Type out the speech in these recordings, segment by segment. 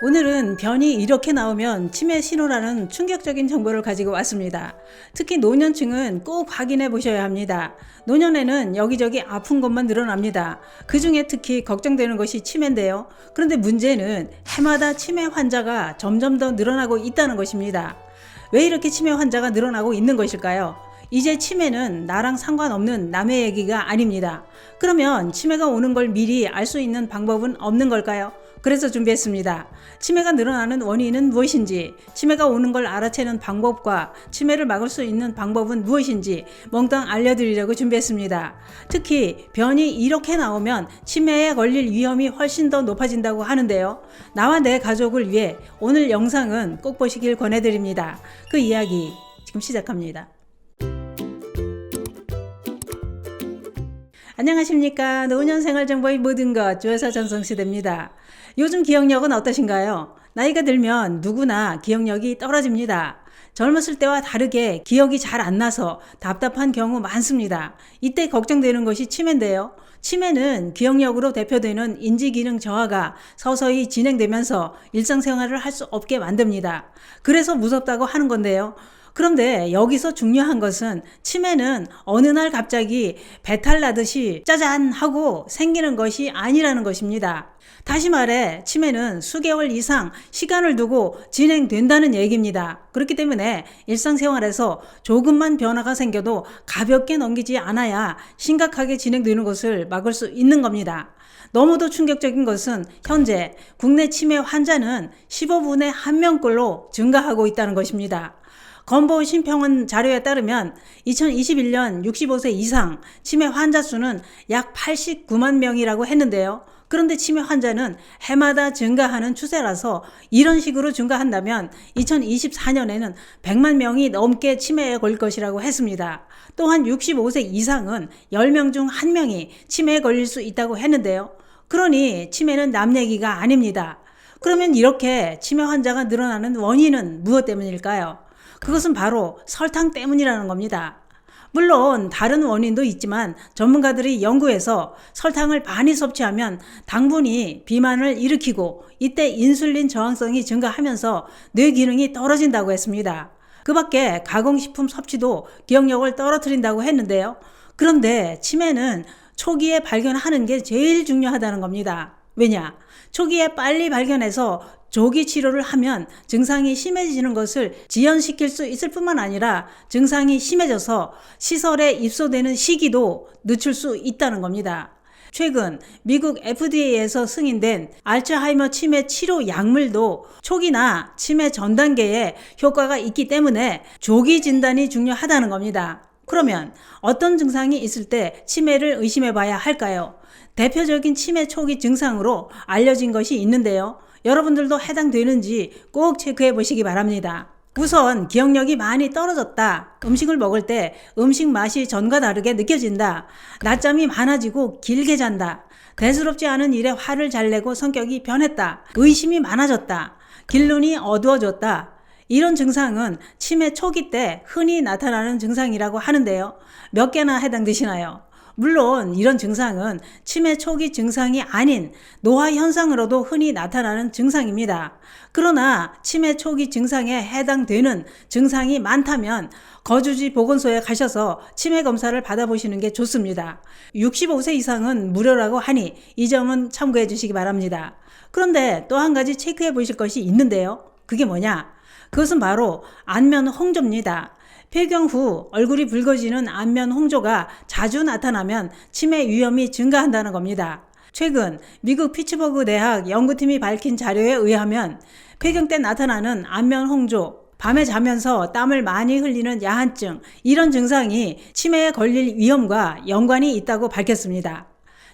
오늘은 변이 이렇게 나오면 치매 신호라는 충격적인 정보를 가지고 왔습니다. 특히 노년층은 꼭 확인해 보셔야 합니다. 노년에는 여기저기 아픈 것만 늘어납니다. 그 중에 특히 걱정되는 것이 치매인데요. 그런데 문제는 해마다 치매 환자가 점점 더 늘어나고 있다는 것입니다. 왜 이렇게 치매 환자가 늘어나고 있는 것일까요? 이제 치매는 나랑 상관없는 남의 얘기가 아닙니다. 그러면 치매가 오는 걸 미리 알 수 있는 방법은 없는 걸까요? 그래서 준비했습니다. 치매가 늘어나는 원인은 무엇인지, 치매가 오는 걸 알아채는 방법과 치매를 막을 수 있는 방법은 무엇인지 몽땅 알려드리려고 준비했습니다. 특히 변이 이렇게 나오면 치매에 걸릴 위험이 훨씬 더 높아진다고 하는데요. 나와 내 가족을 위해 오늘 영상은 꼭 보시길 권해드립니다. 그 이야기 지금 시작합니다. 안녕하십니까. 노년생활정보의 모든 것 조여사 전성시대입니다. 요즘 기억력은 어떠신가요? 나이가 들면 누구나 기억력이 떨어집니다. 젊었을 때와 다르게 기억이 잘 안 나서 답답한 경우 많습니다. 이때 걱정되는 것이 치매인데요. 치매는 기억력으로 대표되는 인지기능 저하가 서서히 진행되면서 일상생활을 할 수 없게 만듭니다. 그래서 무섭다고 하는 건데요. 그런데 여기서 중요한 것은 치매는 어느 날 갑자기 배탈 나듯이 짜잔 하고 생기는 것이 아니라는 것입니다. 다시 말해 치매는 수개월 이상 시간을 두고 진행된다는 얘기입니다. 그렇기 때문에 일상생활에서 조금만 변화가 생겨도 가볍게 넘기지 않아야 심각하게 진행되는 것을 막을 수 있는 겁니다. 너무도 충격적인 것은 현재 국내 치매 환자는 15분에 1명꼴로 증가하고 있다는 것입니다. 건보 심평원 자료에 따르면 2021년 65세 이상 치매 환자 수는 약 89만 명이라고 했는데요. 그런데 치매 환자는 해마다 증가하는 추세라서 이런 식으로 증가한다면 2024년에는 100만 명이 넘게 치매에 걸릴 것이라고 했습니다. 또한 65세 이상은 10명 중 1명이 치매에 걸릴 수 있다고 했는데요. 그러니 치매는 남 얘기가 아닙니다. 그러면 이렇게 치매 환자가 늘어나는 원인은 무엇 때문일까요? 그것은 바로 설탕 때문이라는 겁니다. 물론 다른 원인도 있지만 전문가들이 연구해서 설탕을 많이 섭취하면 당분이 비만을 일으키고 이때 인슐린 저항성이 증가하면서 뇌 기능이 떨어진다고 했습니다. 그 밖에 가공식품 섭취도 기억력을 떨어뜨린다고 했는데요. 그런데 치매는 초기에 발견하는 게 제일 중요하다는 겁니다. 왜냐? 초기에 빨리 발견해서 조기 치료를 하면 증상이 심해지는 것을 지연시킬 수 있을 뿐만 아니라 증상이 심해져서 시설에 입소되는 시기도 늦출 수 있다는 겁니다. 최근 미국 FDA에서 승인된 알츠하이머 치매 치료 약물도 초기나 치매 전 단계에 효과가 있기 때문에 조기 진단이 중요하다는 겁니다. 그러면 어떤 증상이 있을 때 치매를 의심해 봐야 할까요? 대표적인 치매 초기 증상으로 알려진 것이 있는데요. 여러분들도 해당되는지 꼭 체크해 보시기 바랍니다. 우선 기억력이 많이 떨어졌다. 음식을 먹을 때 음식 맛이 전과 다르게 느껴진다. 낮잠이 많아지고 길게 잔다. 대수롭지 않은 일에 화를 잘 내고 성격이 변했다. 의심이 많아졌다. 길눈이 어두워졌다. 이런 증상은 치매 초기 때 흔히 나타나는 증상이라고 하는데요. 몇 개나 해당되시나요? 물론 이런 증상은 치매 초기 증상이 아닌 노화 현상으로도 흔히 나타나는 증상입니다. 그러나 치매 초기 증상에 해당되는 증상이 많다면 거주지 보건소에 가셔서 치매 검사를 받아보시는 게 좋습니다. 65세 이상은 무료라고 하니 이 점은 참고해 주시기 바랍니다. 그런데 또 한 가지 체크해 보실 것이 있는데요. 그게 뭐냐? 그것은 바로 안면 홍조입니다. 폐경 후 얼굴이 붉어지는 안면 홍조가 자주 나타나면 치매 위험이 증가한다는 겁니다. 최근 미국 피츠버그 대학 연구팀이 밝힌 자료에 의하면 폐경 때 나타나는 안면 홍조, 밤에 자면서 땀을 많이 흘리는 야한증, 이런 증상이 치매에 걸릴 위험과 연관이 있다고 밝혔습니다.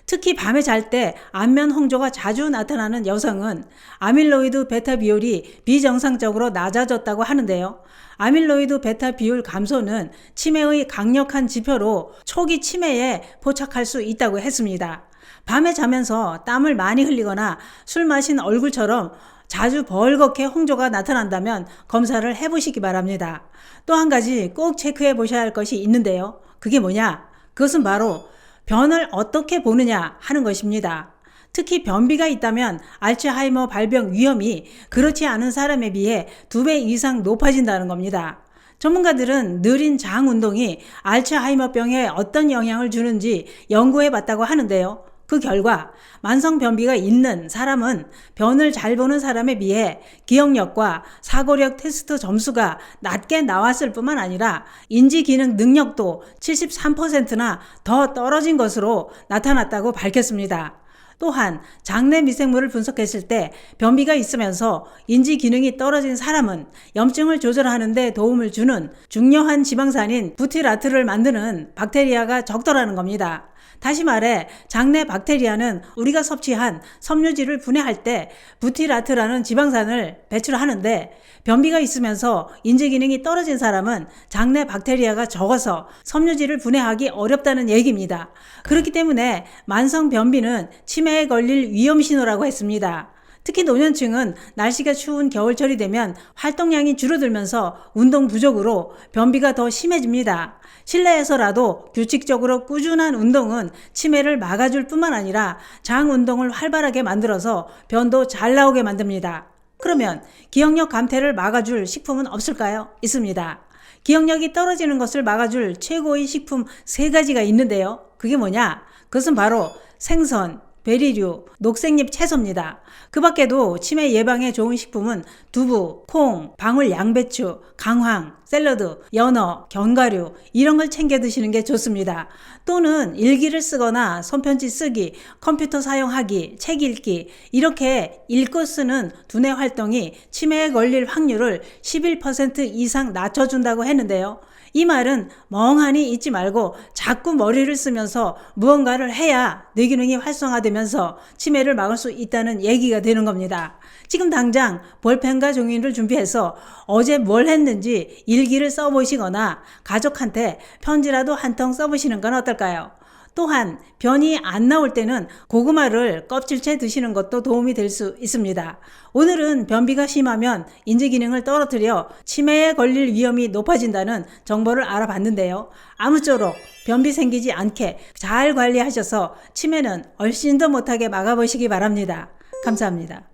특히 밤에 잘 때 안면 홍조가 자주 나타나는 여성은 아밀로이드 베타 비율이 비정상적으로 낮아졌다고 하는데요. 아밀로이드 베타 비율 감소는 치매의 강력한 지표로 초기 치매에 포착할 수 있다고 했습니다. 밤에 자면서 땀을 많이 흘리거나 술 마신 얼굴처럼 자주 벌겋게 홍조가 나타난다면 검사를 해보시기 바랍니다. 또 한 가지 꼭 체크해 보셔야 할 것이 있는데요. 그게 뭐냐? 그것은 바로 변을 어떻게 보느냐 하는 것입니다. 특히 변비가 있다면 알츠하이머 발병 위험이 그렇지 않은 사람에 비해 2배 이상 높아진다는 겁니다. 전문가들은 느린 장 운동이 알츠하이머병에 어떤 영향을 주는지 연구해 봤다고 하는데요. 그 결과 만성 변비가 있는 사람은 변을 잘 보는 사람에 비해 기억력과 사고력 테스트 점수가 낮게 나왔을 뿐만 아니라 인지 기능 능력도 73%나 더 떨어진 것으로 나타났다고 밝혔습니다. 또한 장내 미생물을 분석했을 때 변비가 있으면서 인지 기능이 떨어진 사람은 염증을 조절하는 데 도움을 주는 중요한 지방산인 부티라트를 만드는 박테리아가 적더라는 겁니다. 다시 말해 장내 박테리아는 우리가 섭취한 섬유질을 분해할 때 부티라트라는 지방산을 배출하는데 변비가 있으면서 인지 기능이 떨어진 사람은 장내 박테리아가 적어서 섬유질을 분해하기 어렵다는 얘기입니다. 그렇기 때문에 만성 변비는 치매에 걸릴 위험 신호라고 했습니다. 특히 노년층은 날씨가 추운 겨울철이 되면 활동량이 줄어들면서 운동 부족으로 변비가 더 심해집니다. 실내에서라도 규칙적으로 꾸준한 운동은 치매를 막아줄 뿐만 아니라 장 운동을 활발하게 만들어서 변도 잘 나오게 만듭니다. 그러면 기억력 감퇴를 막아줄 식품은 없을까요? 있습니다. 기억력이 떨어지는 것을 막아줄 최고의 식품 3가지가 있는데요. 그게 뭐냐? 그것은 바로 생선, 베리류, 녹색잎 채소입니다. 그 밖에도 치매 예방에 좋은 식품은 두부, 콩, 방울 양배추, 강황, 샐러드, 연어, 견과류 이런 걸 챙겨 드시는 게 좋습니다. 또는 일기를 쓰거나 손편지 쓰기, 컴퓨터 사용하기, 책 읽기 이렇게 읽고 쓰는 두뇌 활동이 치매에 걸릴 확률을 11% 이상 낮춰준다고 했는데요. 이 말은 멍하니 있지 말고 자꾸 머리를 쓰면서 무언가를 해야 뇌기능이 활성화되면서 치매를 막을 수 있다는 얘기가 되는 겁니다. 지금 당장 볼펜과 종이를 준비해서 어제 뭘 했는지 일기를 써보시거나 가족한테 편지라도 한 통 써보시는 건 어떨까요? 또한 변이 안 나올 때는 고구마를 껍질째 드시는 것도 도움이 될 수 있습니다. 오늘은 변비가 심하면 인지 기능을 떨어뜨려 치매에 걸릴 위험이 높아진다는 정보를 알아봤는데요. 아무쪼록 변비 생기지 않게 잘 관리하셔서 치매는 얼씬 더 못하게 막아보시기 바랍니다. 감사합니다.